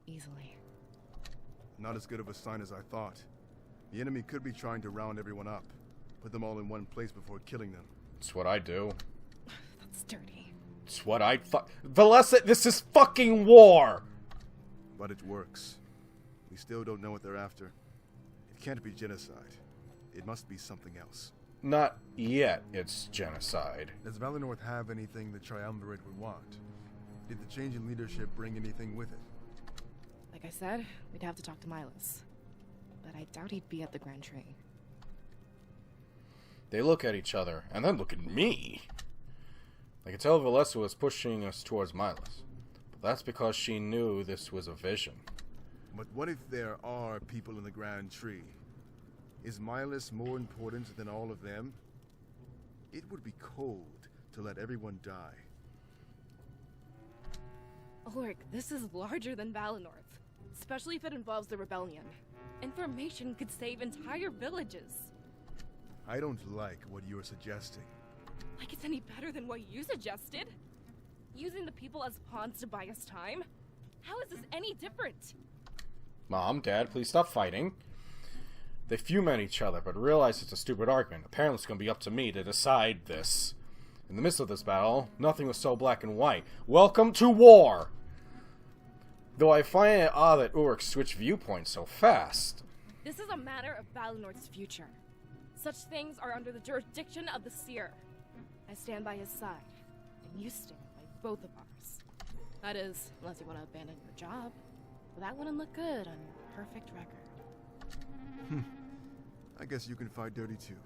easily. Not as good of a sign as I thought. The enemy could be trying to round everyone up. Put them all in one place before killing them. It's what I do. That's dirty. It's what I Valessa, this is fucking war! But it works. We still don't know what they're after. It can't be genocide. It must be something else. Not yet, it's genocide. Does Valenorth have anything the Triumvirate would want? Did the change in leadership bring anything with it? Like I said, we'd have to talk to Milas. But I doubt he'd be at the Grand Tree. They look at each other, and then look at me. I could tell Valessa was pushing us towards Milas. But that's because she knew this was a vision. But what if there are people in the Grand Tree? Is Milas more important than all of them? It would be cold to let everyone die. Ulrich, this is larger than Valenorth. Especially if it involves the rebellion. Information could save entire villages. I don't like what you're suggesting. Like it's any better than what you suggested? Using the people as pawns to buy us time? How is this any different? Mom, Dad, please stop fighting. They fume at each other, but realize it's a stupid argument. Apparently it's going to be up to me to decide this. In the midst of this battle, nothing was so black and white. Welcome to war! Though I find it odd that Ulrich switched viewpoints so fast. This is a matter of Valenorth's future. Such things are under the jurisdiction of the Seer. I stand by his side, and you stand by both of ours. That is, unless you want to abandon your job. But that wouldn't look good on your perfect record. I guess you can fight dirty too.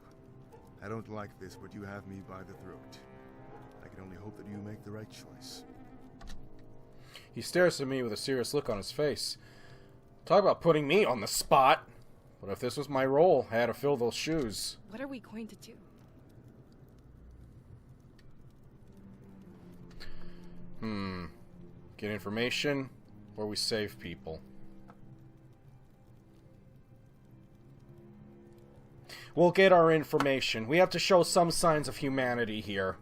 I don't like this, but you have me by the throat. I can only hope that you make the right choice. He stares at me with a serious look on his face. Talk about putting me on the spot. But if this was my role, I had to fill those shoes. What are we going to do? Get information, or we save people. We'll get our information. We have to show some signs of humanity here.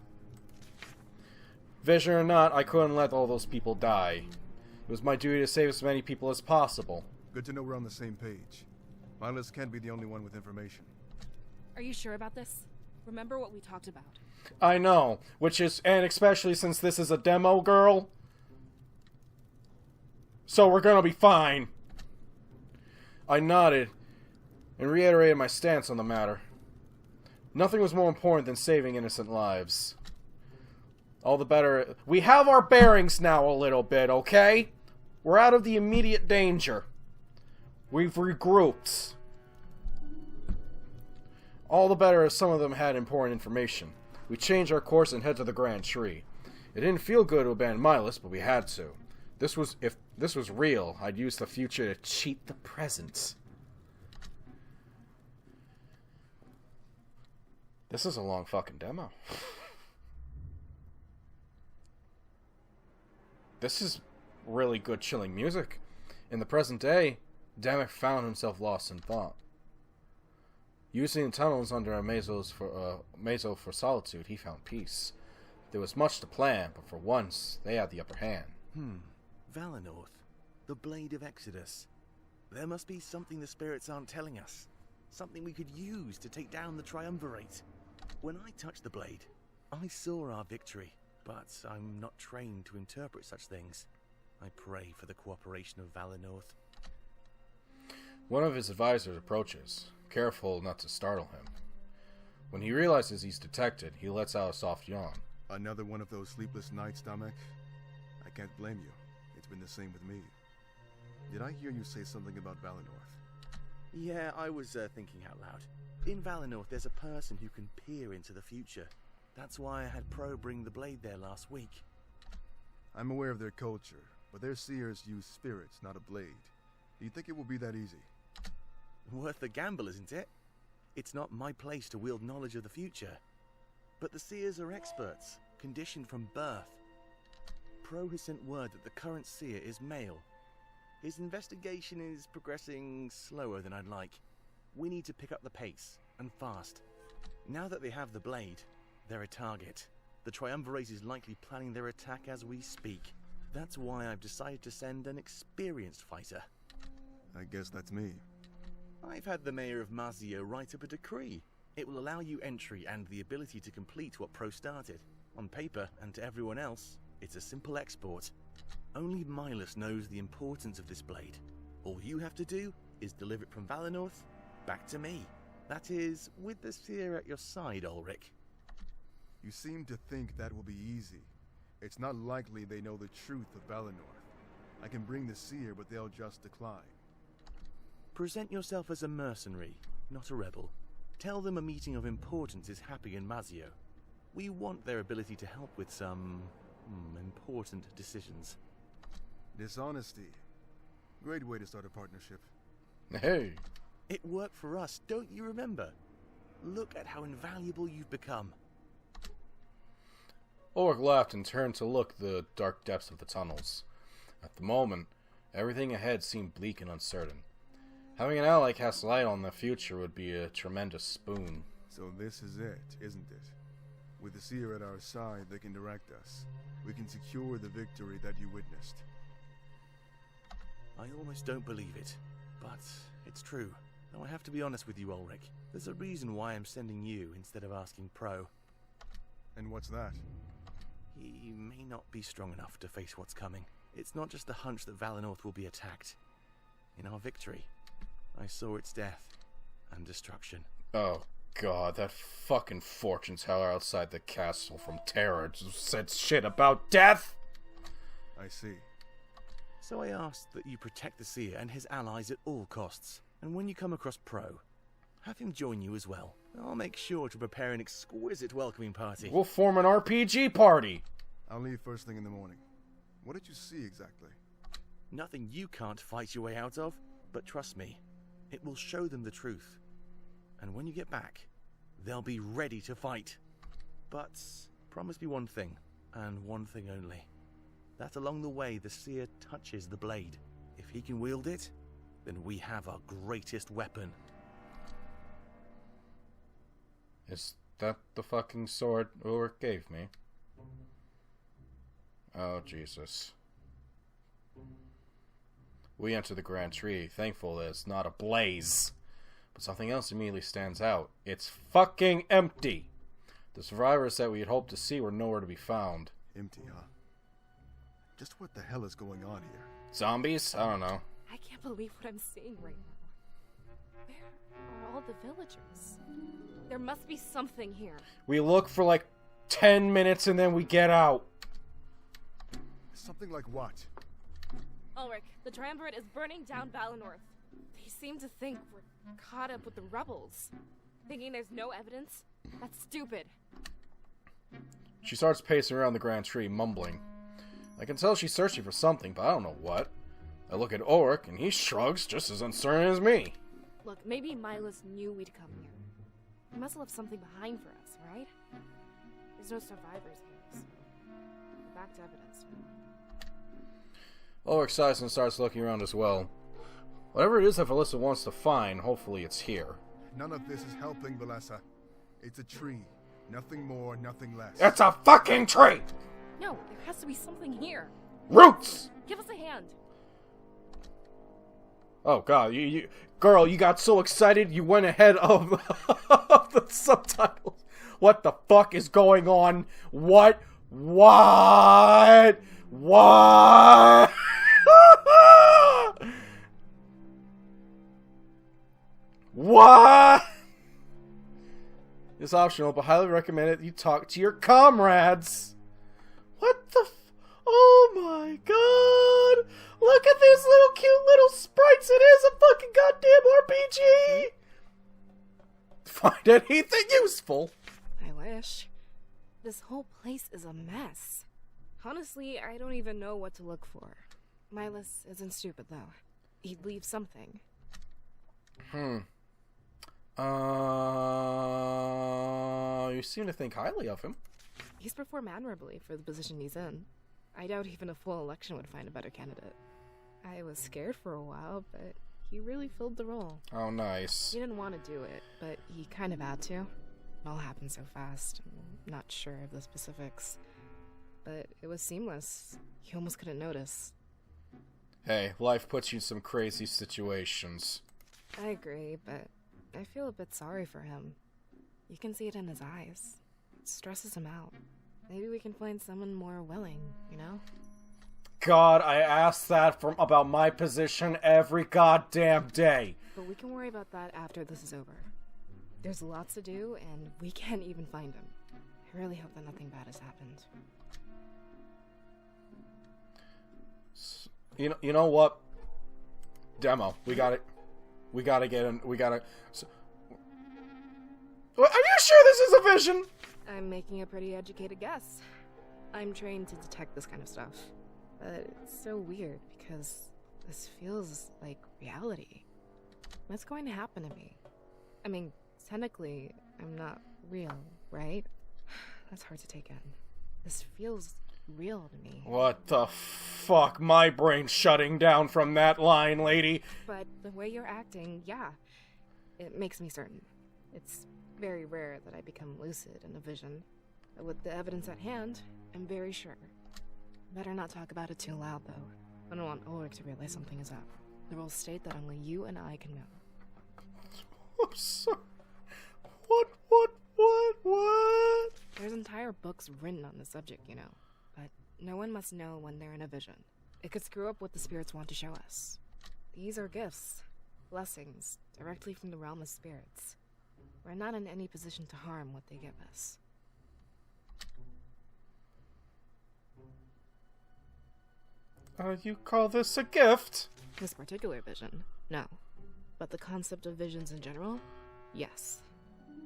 Vision or not, I couldn't let all those people die. It was my duty to save as many people as possible. Good to know we're on the same page. Milas can't be the only one with information. Are you sure about this? Remember what we talked about. I know, and especially since this is a demo, girl. So we're gonna be fine. I nodded and reiterated my stance on the matter. Nothing was more important than saving innocent lives. All the better. We have our bearings now a little bit, okay? We're out of the immediate danger. We've regrouped. All the better as some of them had important information. We changed our course and head to the Grand Tree. It didn't feel good to abandon Milas, but we had to. If this was real, I'd use the future to cheat the present. This is a long fucking demo. This is really good chilling music. In the present day, Damek found himself lost in thought. Using the tunnels under a mazo for solitude, he found peace. There was much to plan, but for once, they had the upper hand. Valenorth, the Blade of Exodus. There must be something the spirits aren't telling us. Something we could use to take down the Triumvirate. When I touched the blade, I saw our victory, but I'm not trained to interpret such things. I pray for the cooperation of Valenorth. One of his advisors approaches, careful not to startle him. When he realizes he's detected, he lets out a soft yawn. Another one of those sleepless nights, Damek? I can't blame you. It's been the same with me. Did I hear you say something about Valenorth? Yeah, I was thinking out loud. In Valenorth, there's a person who can peer into the future. That's why I had Pro bring the blade there last week. I'm aware of their culture, but their seers use spirits, not a blade. Do you think it will be that easy? Worth the gamble, isn't it? It's not my place to wield knowledge of the future. But the seers are experts, conditioned from birth. Pro has sent word that the current seer is male. His investigation is progressing slower than I'd like. We need to pick up the pace, and fast. Now that they have the blade, they're a target. The Triumvirate is likely planning their attack as we speak. That's why I've decided to send an experienced fighter. I guess that's me. I've had the mayor of Mazio write up a decree. It will allow you entry and the ability to complete what Pro started. On paper, and to everyone else, it's a simple export. Only Milas knows the importance of this blade. All you have to do is deliver it from Valinor back to me. That is, with the seer at your side, Ulrich. You seem to think that will be easy. It's not likely they know the truth of Valinor. I can bring the seer, but they'll just decline. Present yourself as a mercenary, not a rebel. Tell them a meeting of importance is happening in Mazio. We want their ability to help with some important decisions. Dishonesty. Great way to start a partnership. Hey. It worked for us, don't you remember? Look at how invaluable you've become. Ulrich laughed and turned to look the dark depths of the tunnels. At the moment, everything ahead seemed bleak and uncertain. Having an ally cast light on the future would be a tremendous boon. So this is it, isn't it? With the seer at our side, they can direct us. We can secure the victory that you witnessed. I almost don't believe it, but it's true. Though I have to be honest with you, Ulrich. There's a reason why I'm sending you instead of asking Pro. And what's that? He may not be strong enough to face what's coming. It's not just the hunch that Valinor will be attacked. In our victory, I saw its death and destruction. Oh god, that fucking fortune teller outside the castle from Terra just said shit about death! I see. So I asked that you protect the seer and his allies at all costs. And when you come across Pro, have him join you as well. I'll make sure to prepare an exquisite welcoming party. We'll form an RPG party! I'll leave first thing in the morning. What did you see exactly? Nothing you can't fight your way out of, but trust me, it will show them the truth. And when you get back, they'll be ready to fight. But promise me one thing, and one thing only. That along the way the seer touches the blade. If he can wield it, then we have our greatest weapon. Is that the fucking sword Ulrich gave me? Oh, Jesus. We enter the Grand Tree, thankful that it's not ablaze. But something else immediately stands out. It's fucking empty! The survivors that we had hoped to see were nowhere to be found. Empty, huh? Just what the hell is going on here? Zombies? I don't know. I can't believe what I'm seeing right now. Where are all the villagers? There must be something here. We look for like 10 minutes and then we get out. Something like what? Ulrich, the Triumvirate is burning down Valinor. They seem to think we're caught up with the rebels. Thinking there's no evidence? That's stupid. She starts pacing around the Grand Tree, mumbling. I can tell she's searching for something, but I don't know what. I look at Ulrich, and he shrugs, just as uncertain as me. Look, maybe Milas knew we'd come here. He must have left something behind for us, right? There's no survivors here, so we're back to evidence. Ulrich sighs and starts looking around as well. Whatever it is that Valissa wants to find, hopefully it's here. None of this is helping, Valessa. It's a tree. Nothing more, nothing less. It's a fucking tree! No, there has to be something here. Roots! Give us a hand. Oh god, girl, you got so excited you went ahead of, of the subtitles. What the fuck is going on? What? What? What? It's optional, but highly recommended you talk to your comrades. What the oh my god! Look at these little cute little sprites! It is a fucking goddamn RPG! Find anything useful? I wish. This whole place is a mess. Honestly, I don't even know what to look for. Milas isn't stupid, though. He'd leave something. You seem to think highly of him. He's performed admirably for the position he's in. I doubt even a full election would find a better candidate. I was scared for a while, but he really filled the role. Oh, nice. He didn't want to do it, but he kind of had to. It all happened so fast. I'm not sure of the specifics. but it was seamless. You almost couldn't notice. Hey, life puts you in some crazy situations. I agree, but I feel a bit sorry for him. You can see it in his eyes. It stresses him out. Maybe we can find someone more willing, you know? God, I ask that about my position every goddamn day. But we can worry about that after this is over. There's lots to do, and we can't even find him. I really hope that nothing bad has happened. You know what? Demo. We got it. We gotta get in. We gotta. Are you sure this is a vision? I'm making a pretty educated guess. I'm trained to detect this kind of stuff. But it's so weird because this feels like reality. What's going to happen to me? I mean, technically, I'm not real, right? That's hard to take in. This feels real to me. What the fuck? My brain's shutting down from that line, lady. But the way you're acting, yeah, it makes me certain. It's very rare that I become lucid in a vision. But with the evidence at hand, I'm very sure. Better not talk about it too loud, though. I don't want Ulrich to realize something is up. The rules state that only you and I can know. I'm sorry. What? There's entire books written on the subject, you know. But no one must know when they're in a vision. It could screw up what the spirits want to show us. These are gifts, blessings, directly from the realm of spirits. We're not in any position to harm what they give us. You call this a gift? This particular vision, no. But the concept of visions in general, yes.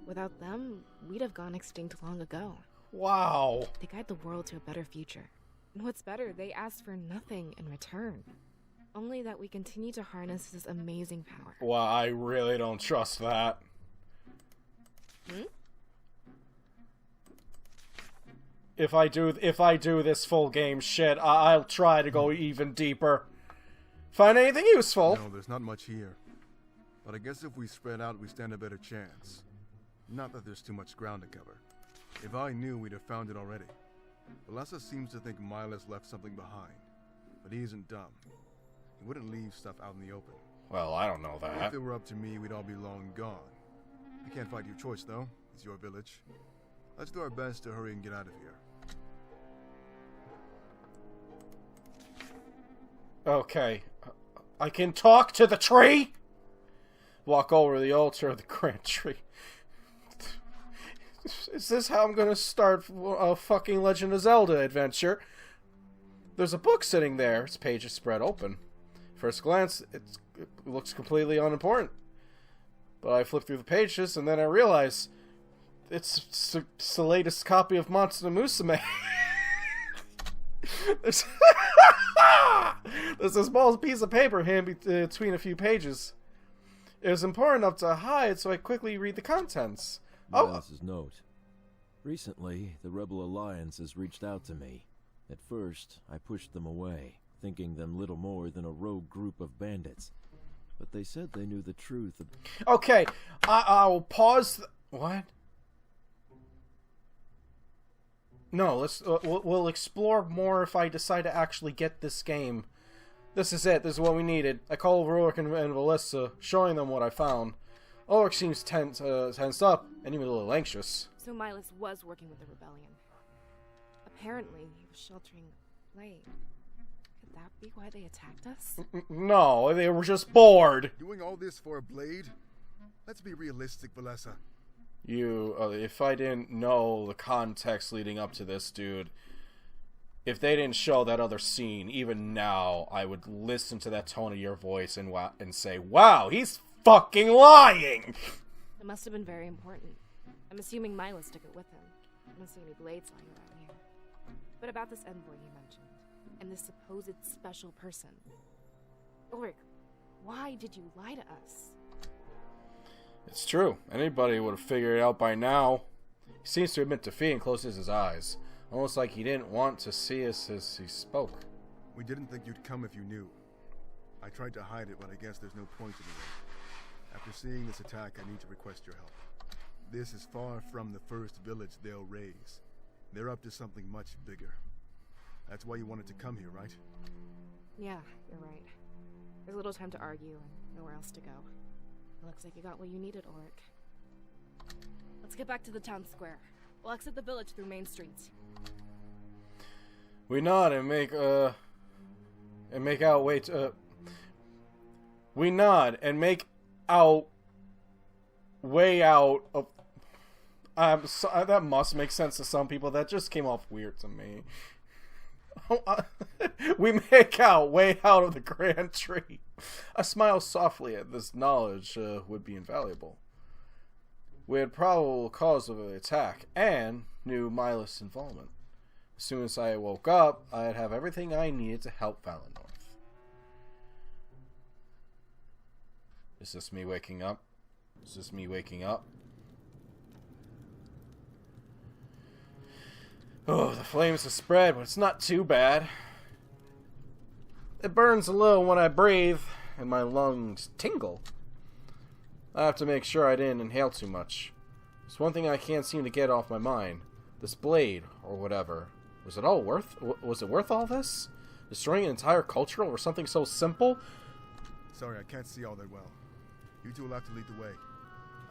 Without them, we'd have gone extinct long ago. Wow. They guide the world to a better future. And what's better, they ask for nothing in return. Only that we continue to harness this amazing power. Well, I really don't trust that. If I do this full game shit, I'll try to go even deeper. Find anything useful? No, there's not much here. But I guess if we spread out, we stand a better chance. Not that there's too much ground to cover. If I knew, we'd have found it already. Valessa seems to think Milas left something behind. But he isn't dumb. He wouldn't leave stuff out in the open. Well, I don't know If that. it were up to me, we'd all be long gone. I can't fight your choice, though. It's your village. Let's do our best to hurry and get out of here. Okay. I can talk to the tree? Walk over to the altar of the Grand Tree. Is this how I'm gonna start a fucking Legend of Zelda adventure? There's a book sitting there. Its page is spread open. First glance, it looks completely unimportant. But I flip through the pages, and then I realize it's the latest copy of Monster Musume. There's a small piece of paper hidden between a few pages. It was important enough to hide, so I quickly read the contents. Miles' note. Recently, the Rebel Alliance has reached out to me. At first, I pushed them away, thinking them little more than a rogue group of bandits. But they said they knew the truth. Okay, I'll pause. What? No, we'll explore more if I decide to actually get this game. This is it. This is what we needed. I call over Ulrich and Valessa, showing them what I found. Ulrich seems tensed up and even a little anxious. So Milas was working with the rebellion. Apparently, he was sheltering Blade. Could that be why they attacked us? No, they were just bored. Doing all this for a blade? Let's be realistic, Valessa. If I didn't know the context leading up to this, dude, if they didn't show that other scene, even now, I would listen to that tone of your voice and say, wow, he's fucking lying! It must have been very important. I'm assuming Milas took it with him. I don't see any blades lying around here. But about this envoy you mentioned, and this supposed special person. Ulrich, why did you lie to us? It's true. Anybody would have figured it out by now. He seems to admit defeat and closes his eyes. Almost like he didn't want to see us as he spoke. We didn't think you'd come if you knew. I tried to hide it, but I guess there's no point anyway. After seeing this attack, I need to request your help. This is far from the first village they'll raise. They're up to something much bigger. That's why you wanted to come here, right? Yeah, you're right. There's little time to argue and nowhere else to go. It looks like you got what you needed, Ulrich. Let's get back to the town square. We'll exit the village through main streets. We nod and make out way to. We nod and make out way out of. That must make sense to some people. That just came off weird to me. We make out way out of the grand tree. I smile softly at this knowledge would be invaluable. We had probable cause of the attack and knew Milas' involvement. As soon as I woke up, I'd have everything I needed to help Valinor. Is this me waking up? Is this me waking up? Oh, the flames have spread, but it's not too bad. It burns a little when I breathe, and my lungs tingle. I have to make sure I didn't inhale too much. There's one thing I can't seem to get off my mind. This blade, or whatever. Was it worth all this? Destroying an entire culture over something so simple? Sorry, I can't see all that well. You two will have to lead the way.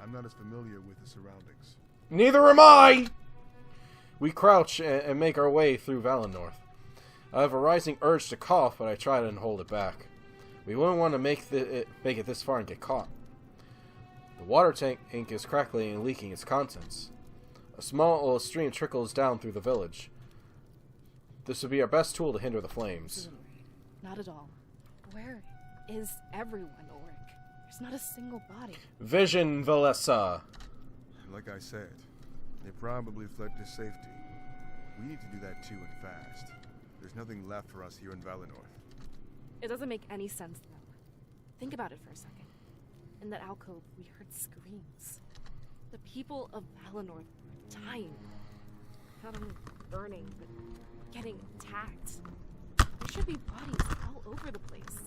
I'm not as familiar with the surroundings. Neither am I! We crouch and make our way through Valinor. I have a rising urge to cough, but I try to hold it back. We wouldn't want to make it this far and get caught. The water tank is crackling and leaking its contents. A small stream trickles down through the village. This would be our best tool to hinder the flames. Not at all. Where is everyone, Ulrich? There's not a single body. Vision, Valessa. Like I said, they probably fled to safety. We need to do that too, and fast. There's nothing left for us here in Valinor. It doesn't make any sense, though. Think about it for a second. In that alcove, we heard screams. The people of Valinor were dying. Not only burning, but getting attacked. There should be bodies all over the place.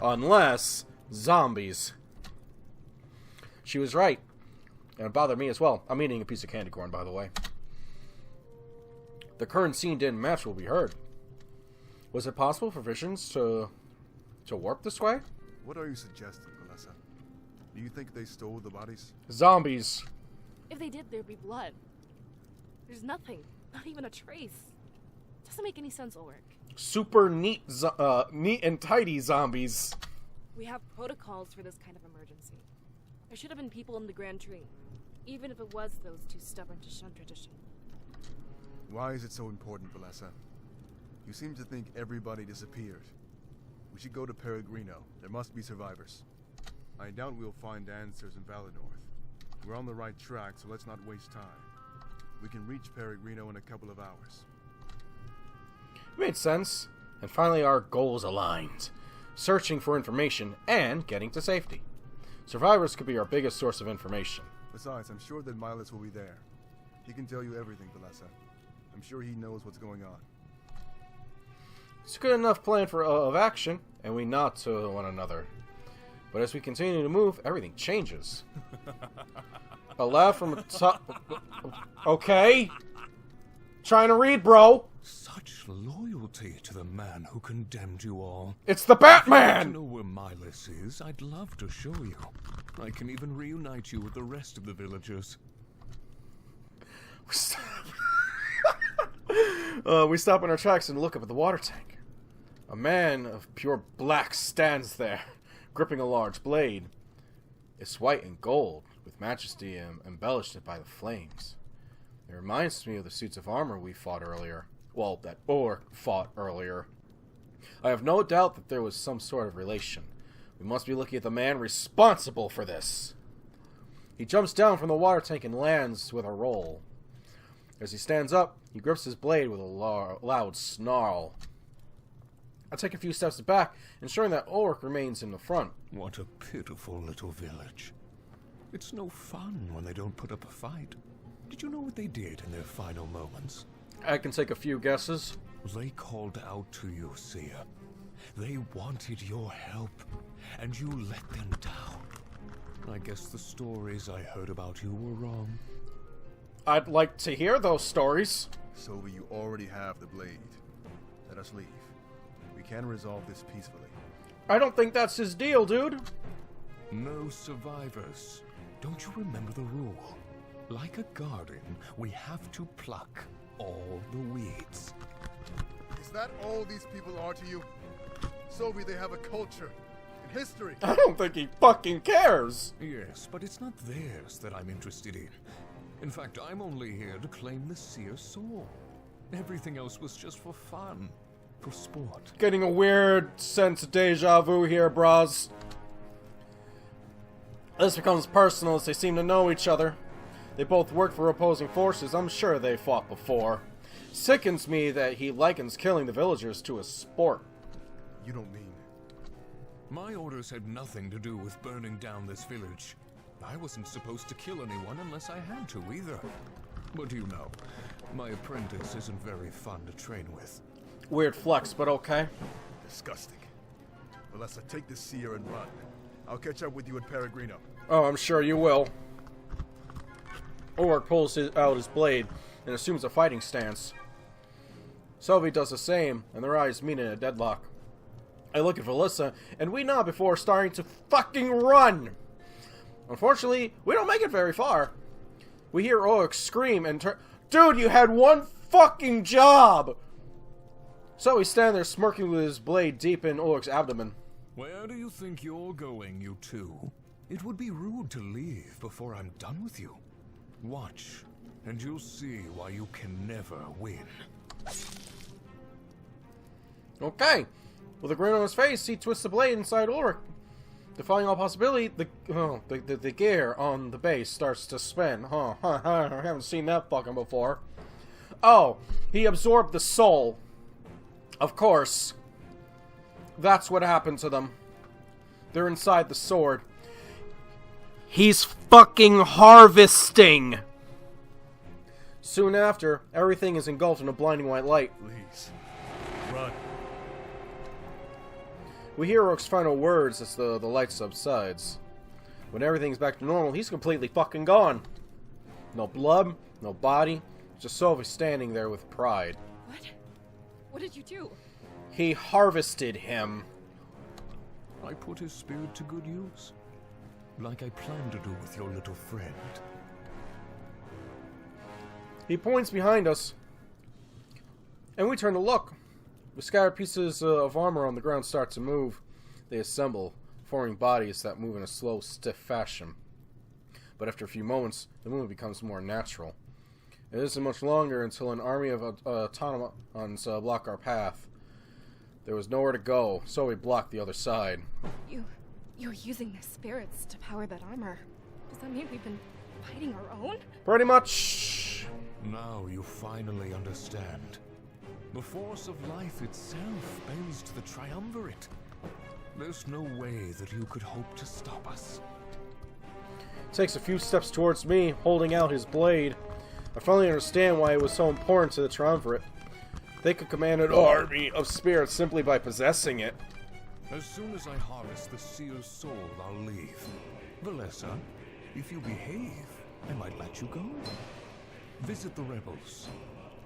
Unless zombies. She was right. And it bothered me as well. I'm eating a piece of candy corn, by the way. The current scene didn't match what we heard. Was it possible for visions to warp this way? What are you suggesting, Valessa? Do you think they stole the bodies? Zombies. If they did, there'd be blood. There's nothing. Not even a trace. Doesn't make any sense, Ulrich. Super neat and tidy zombies. We have protocols for this kind of emergency. There should have been people in the Grand Tree. Even if it was those too stubborn to shun tradition. Why is it so important, Valessa? You seem to think everybody disappeared. We should go to Peregrino. There must be survivors. I doubt we'll find answers in Valinor. We're on the right track, so let's not waste time. We can reach Peregrino in a couple of hours. It made sense. And finally our goals aligned. Searching for information and getting to safety. Survivors could be our biggest source of information. Besides, I'm sure that Milas will be there. He can tell you everything, Valessa. I'm sure he knows what's going on. It's a good enough plan of action, and we nod to one another. But as we continue to move, everything changes. A laugh from the top. Okay. Trying to read, bro. Such loyalty to the man who condemned you all. It's the Batman! To know where Milas is, I'd love to show you. I can even reunite you with the rest of the villagers. We stop in our tracks and look up at the water tank. A man of pure black stands there, gripping a large blade. It's white and gold, with majesty embellished by the flames. It reminds me of the suits of armor we fought earlier. Well, that Ulrich fought earlier. I have no doubt that there was some sort of relation. We must be looking at the man responsible for this. He jumps down from the water tank and lands with a roll. As he stands up, he grips his blade with a loud snarl. I take a few steps back, ensuring that Ulrich remains in the front. What a pitiful little village. It's no fun when they don't put up a fight. Did you know what they did in their final moments? I can take a few guesses. They called out to you, Seer. They wanted your help, and you let them down. I guess the stories I heard about you were wrong. I'd like to hear those stories. So you already have the blade. Let us leave. We can resolve this peacefully. I don't think that's his deal, dude. No survivors. Don't you remember the rule? Like a garden, we have to pluck all the weeds. Is that all these people are to you? Sophie, they have a culture and history. I don't think he fucking cares. Yes, but it's not theirs that I'm interested in. In fact, I'm only here to claim the Seer Soul. Everything else was just for fun. For sport. Getting a weird sense of deja vu here, bros. This becomes personal as they seem to know each other. They both work for opposing forces. I'm sure they fought before. Sickens me that he likens killing the villagers to a sport. You don't mean... My orders had nothing to do with burning down this village. I wasn't supposed to kill anyone unless I had to either. But you know, my apprentice isn't very fun to train with. Weird flex, but okay. Disgusting. Valessa, take this seer and run. I'll catch up with you at Peregrino. Oh, I'm sure you will. Ulrich pulls out his blade and assumes a fighting stance. Sylvie does the same, and their eyes meet in a deadlock. I look at Valessa, and we nod before starting to fucking run! Unfortunately, we don't make it very far. We hear Ulrich scream and turn... Dude, you had one fucking job! So he's standing there smirking with his blade deep in Ulrich's abdomen. Where do you think you're going, you two? It would be rude to leave before I'm done with you. Watch, and you'll see why you can never win. Okay. With a grin on his face, he twists the blade inside Ulrich. Defying all possibility, the gear on the base starts to spin. I haven't seen that fucking before. Oh, he absorbed the soul. Of course. That's what happened to them. They're inside the sword. He's fucking harvesting! Soon after, everything is engulfed in a blinding white light. Please. Run. We hear Rook's final words as the light subsides. When everything's back to normal, he's completely fucking gone. No blood, no body, just Sophie standing there with pride. What? What did you do? He harvested him. I put his spirit to good use. Like I planned to do with your little friend. He points behind us, and we turn to look. The scattered pieces of armor on the ground start to move. They assemble, forming bodies that move in a slow, stiff fashion. But after a few moments, the movement becomes more natural. It isn't much longer until an army of automatons block our path. There was nowhere to go, so we blocked the other side. You're using their spirits to power that armor. Does that mean we've been fighting our own? Pretty much. Now you finally understand. The force of life itself based the triumvirate. There's no way that you could hope to stop us. Takes a few steps towards me, holding out his blade. I finally understand why it was so important to the triumvirate. They could command an army of spirits simply by possessing it. As soon as I harvest the Seer's soul, I'll leave. Valessa, if you behave, I might let you go. Visit the rebels.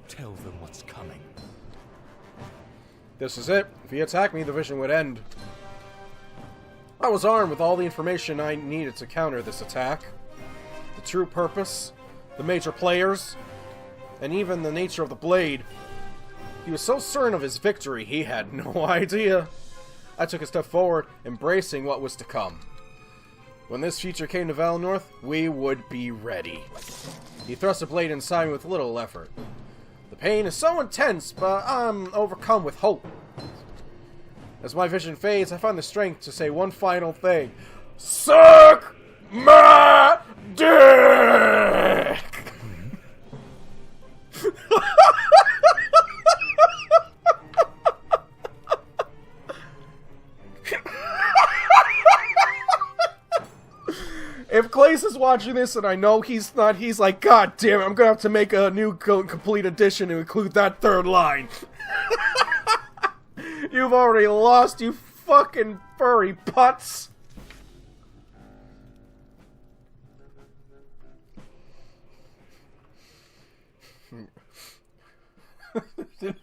Tell them what's coming. This is it. If he attacked me, the vision would end. I was armed with all the information I needed to counter this attack. The true purpose, the major players, and even the nature of the blade. He was so certain of his victory, he had no idea. I took a step forward, embracing what was to come. When this future came to Valinor, we would be ready. He thrust the blade inside me with little effort. The pain is so intense, but I'm overcome with hope. As my vision fades, I find the strength to say one final thing. Suck my dick! If Clace is watching this and I know he's not, he's like, God damn it, I'm gonna have to make a new complete edition to include that third line. You've already lost, you fucking furry putz.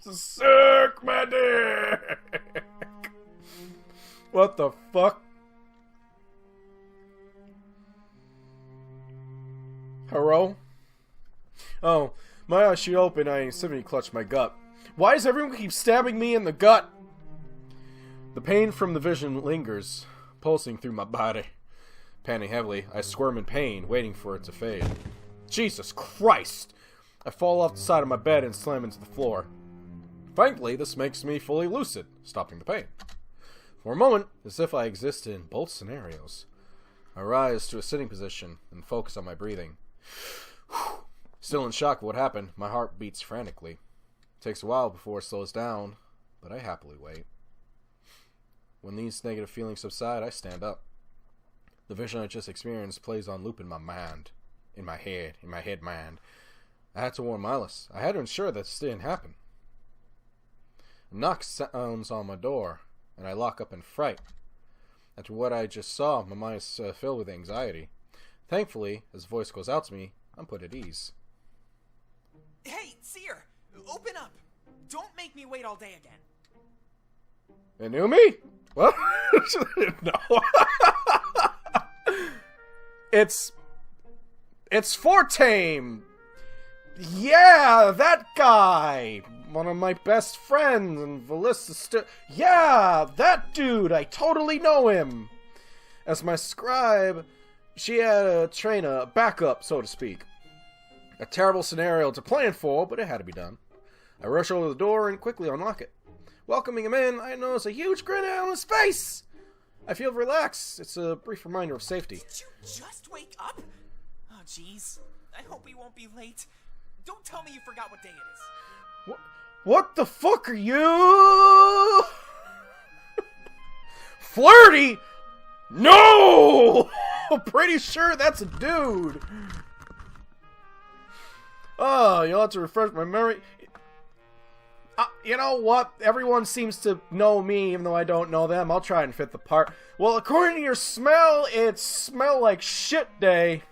Suck my dick! What the fuck? Hello? Oh, my eyes shoot open. I instantly clutch my gut. Why does everyone keep stabbing me in the gut? The pain from the vision lingers, pulsing through my body. Panting heavily, I squirm in pain, waiting for it to fade. Jesus Christ! I fall off the side of my bed and slam into the floor. Thankfully, this makes me fully lucid, stopping the pain. For a moment, as if I existed in both scenarios, I rise to a sitting position and focus on my breathing. Still in shock of what happened, my heart beats frantically. It takes a while before it slows down, but I happily wait. When these negative feelings subside, I stand up. The vision I just experienced plays on loop in my mind. In my head mind. I had to warn Miles. I had to ensure that this didn't happen. A knock sounds on my door, and I lock up in fright. After what I just saw, my mind is filled with anxiety. Thankfully, as the voice goes out to me, I'm put at ease. Hey, Seer! Open up! Don't make me wait all day again. Inumi? What? No. It's Fortame! Yeah, that guy! One of my best friends, and Velissa yeah, that dude! I totally know him! As my scribe, she had a trainer, backup, so to speak. A terrible scenario to plan for, but it had to be done. I rush over the door and quickly unlock it. Welcoming him in, I notice a huge grin on his face! I feel relaxed. It's a brief reminder of safety. Did you just wake up? Oh, jeez. I hope we won't be late. Don't tell me you forgot what day it is. What the fuck are you? Flirty? No! I'm pretty sure that's a dude. Oh, you'll have to refresh my memory. You know what? Everyone seems to know me, even though I don't know them. I'll try and fit the part. Well, according to your smell, it smell like shit day.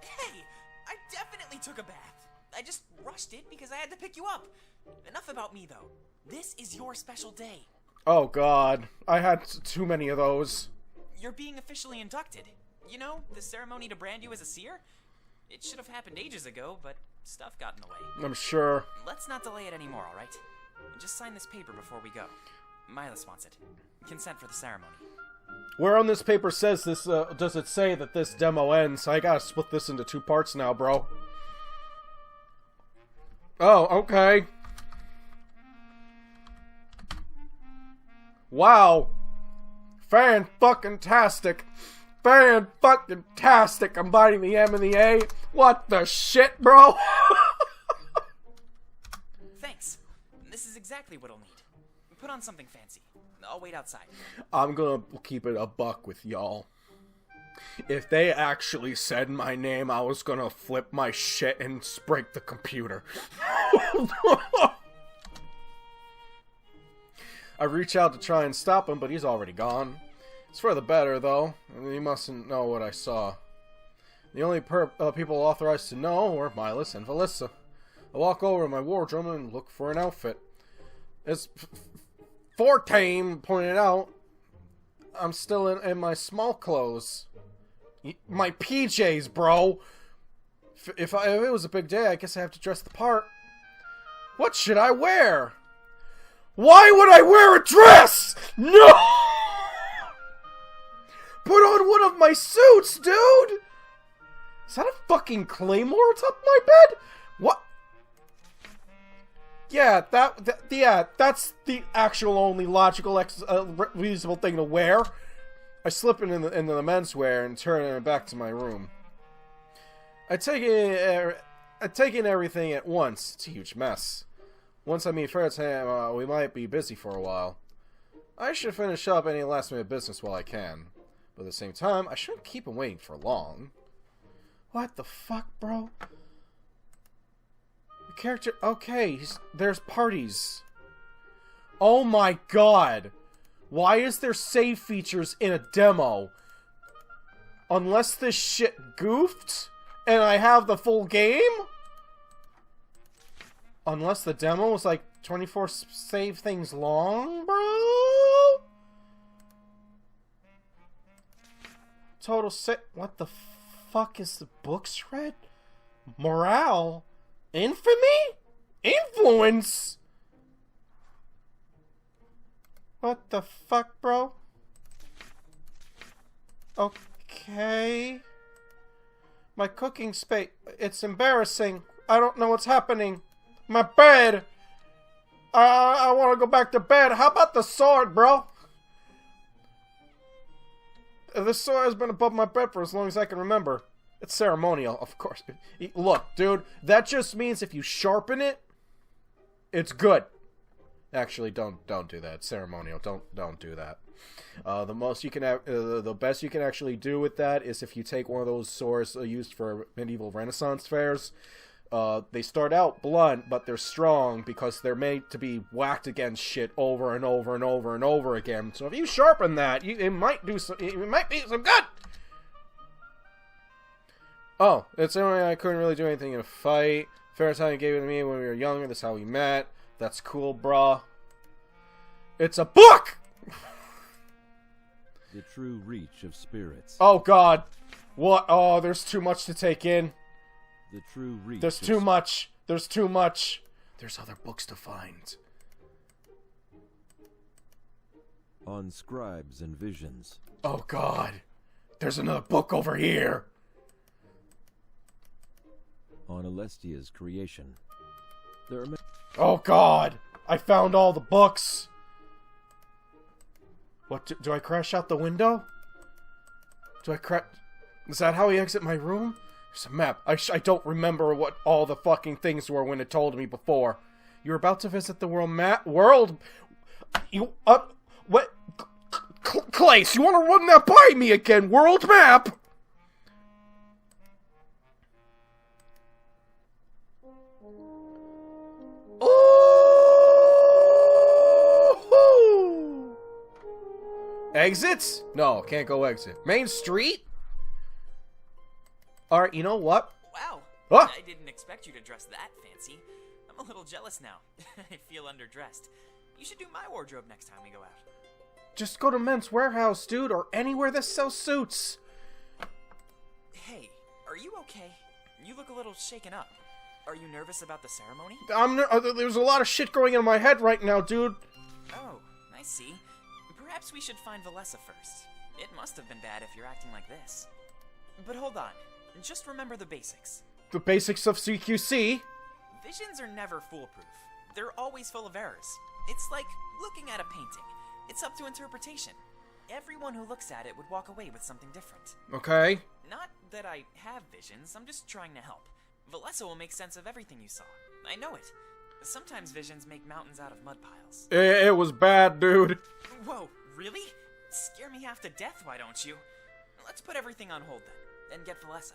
Hey, I definitely took a bath. I just rushed it because I had to pick you up. Enough about me, though. This is your special day. Oh, God. I had too many of those. You're being officially inducted. You know, the ceremony to brand you as a seer? It should have happened ages ago, but stuff got in the way. I'm sure. Let's not delay it anymore, alright? Just sign this paper before we go. Milas wants it. Consent for the ceremony. Where on this paper says this, does it say that this demo ends? I gotta split this into 2 parts now, bro. Oh, okay. Wow. Fan-fucking-tastic. Fan-fucking-tastic. I'm biting the M and the A. What the shit, bro? Thanks. This is exactly what I'll need. Put on something fancy. I'll wait outside. I'm gonna keep it a buck with y'all. If they actually said my name, I was gonna flip my shit and break the computer. I reach out to try and stop him, but he's already gone. It's for the better, though. He mustn't know what I saw. The only people authorized to know were Milas and Velissa. I walk over to my wardrobe and look for an outfit. As Fortame pointed out, I'm still in my small clothes. My PJs, bro! If it was a big day, I guess I have to dress the part. What should I wear? Why would I wear a dress? No! Put on one of my suits, dude! Is that a fucking claymore atop my bed? What? Yeah, that's the actual only logical, reasonable thing to wear. I slip into the menswear and turn it back to my room. I take in everything at once. It's a huge mess. Once I meet Ferretam, we might be busy for a while. I should finish up any last-minute business while I can. But at the same time, I shouldn't keep him waiting for long. What the fuck, bro? The character... Okay, there's parties. Oh my god. Why is there save features in a demo? Unless this shit goofed and I have the full game? Unless the demo was like 24 save things long, bro? Total set. What the fuck is the book shred? Morale? Infamy? Influence? What the fuck, bro? Okay. My cooking space. It's embarrassing. I don't know what's happening. My bed. I want to go back to bed. How about the sword, bro? The sword has been above my bed for as long as I can remember. It's ceremonial, of course. Look, dude, that just means if you sharpen it, it's good. Actually, don't do that. It's ceremonial. Don't do that. The most you can, the best you can actually do with that is if you take one of those swords used for medieval Renaissance fairs. They start out blunt, but they're strong because they're made to be whacked against shit over and over and over and over again. So if you sharpen that, it might do some. It might be some good. Oh, it's only I couldn't really do anything in a fight. Fairtime gave it to me when we were younger. That's how we met. That's cool, brah. It's a book. The True Reach of Spirits. Oh God, what? Oh, there's too much to take in. The True Reach. There's too much. There's too much. There's other books to find. On Scribes and Visions. Oh God, there's another book over here. On Alestia's Creation. There are Oh God, I found all the books. What, do I crash out the window? Do I crash? Is that how we exit my room? There's a map. I don't remember what all the fucking things were when it told me before. You're about to visit the world. You, what? Clace, you want to run that by me again? World map? Ooh! Exits? No, can't go exit. Main street? Alright, you know what? Wow. Ah! I didn't expect you to dress that fancy. I'm a little jealous now. I feel underdressed. You should do my wardrobe next time we go out. Just go to Men's Warehouse, dude, or anywhere that sells suits. Hey, are you okay? You look a little shaken up. Are you nervous about the ceremony? There's a lot of shit going in my head right now, dude. Oh, I see. Perhaps we should find Valessa first. It must have been bad if you're acting like this. But hold on. Just remember the basics. The basics of CQC? Visions are never foolproof. They're always full of errors. It's like looking at a painting. It's up to interpretation. Everyone who looks at it would walk away with something different. Okay. Not that I have visions, I'm just trying to help. Valessa will make sense of everything you saw. I know it. Sometimes visions make mountains out of mud piles. It was bad, dude. Whoa, really? Scare me half to death, why don't you? Let's put everything on hold then, and get Valessa.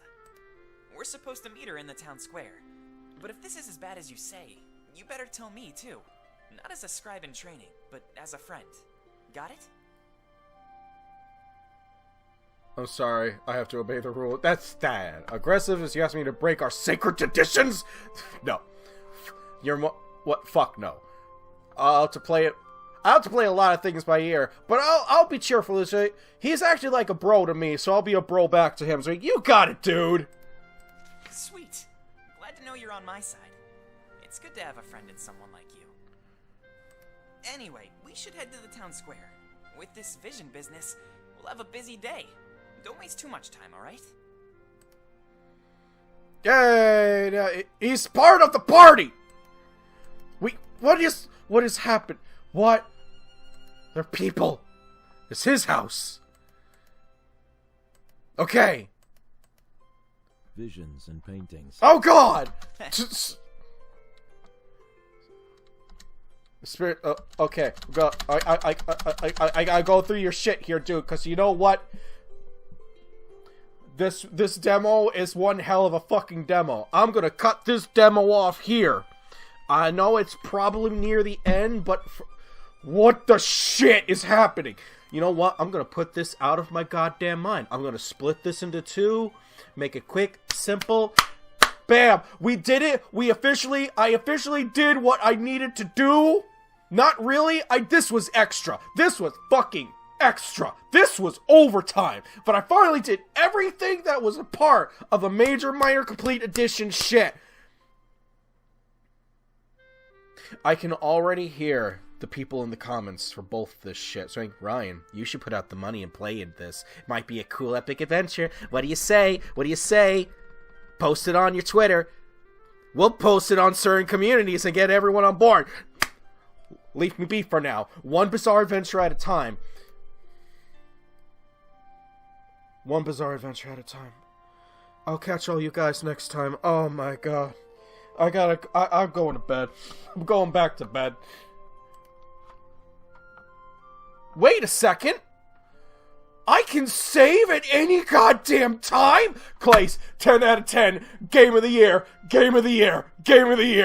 We're supposed to meet her in the town square. But if this is as bad as you say, you better tell me too. Not as a scribe in training, but as a friend. Got it? I'm sorry, I have to obey the rule. That's that. Aggressive as you ask me to break our sacred traditions? No. You're what? Fuck no. I'll have to play a lot of things by ear, but I'll be cheerful. He's actually like a bro to me, so I'll be a bro back to him. So you got it, dude. Sweet. Glad to know you're on my side. It's good to have a friend in someone like you. Anyway, we should head to the town square. With this vision business, we'll have a busy day. Don't waste too much time, alright? Yay! He's part of the party! What has happened? What? They're people. It's his house. Okay. Visions and paintings. Oh God! Spirit. Okay. Go. I go through your shit here, dude. Cause you know what? This demo is one hell of a fucking demo. I'm gonna cut this demo off here. I know it's probably near the end, but what the shit is happening? You know what? I'm gonna put this out of my goddamn mind. I'm gonna split this into two, make it quick, simple. Bam! We did it! I officially did what I needed to do! Not really, this was extra. This was fucking extra. This was overtime. But I finally did everything that was a part of the Major Minor Complete Edition shit. I can already hear the people in the comments for both this shit saying, Ryan, you should put out the money and play in this. It might be a cool epic adventure. What do you say? What do you say? Post it on your Twitter. We'll post it on certain communities and get everyone on board. Leave me be for now. One bizarre adventure at a time. One bizarre adventure at a time. I'll catch all you guys next time. Oh my god. I'm going to bed. I'm going back to bed. Wait a second. I can save at any goddamn time? Clace, 10 out of 10. Game of the year. Game of the year. Game of the year.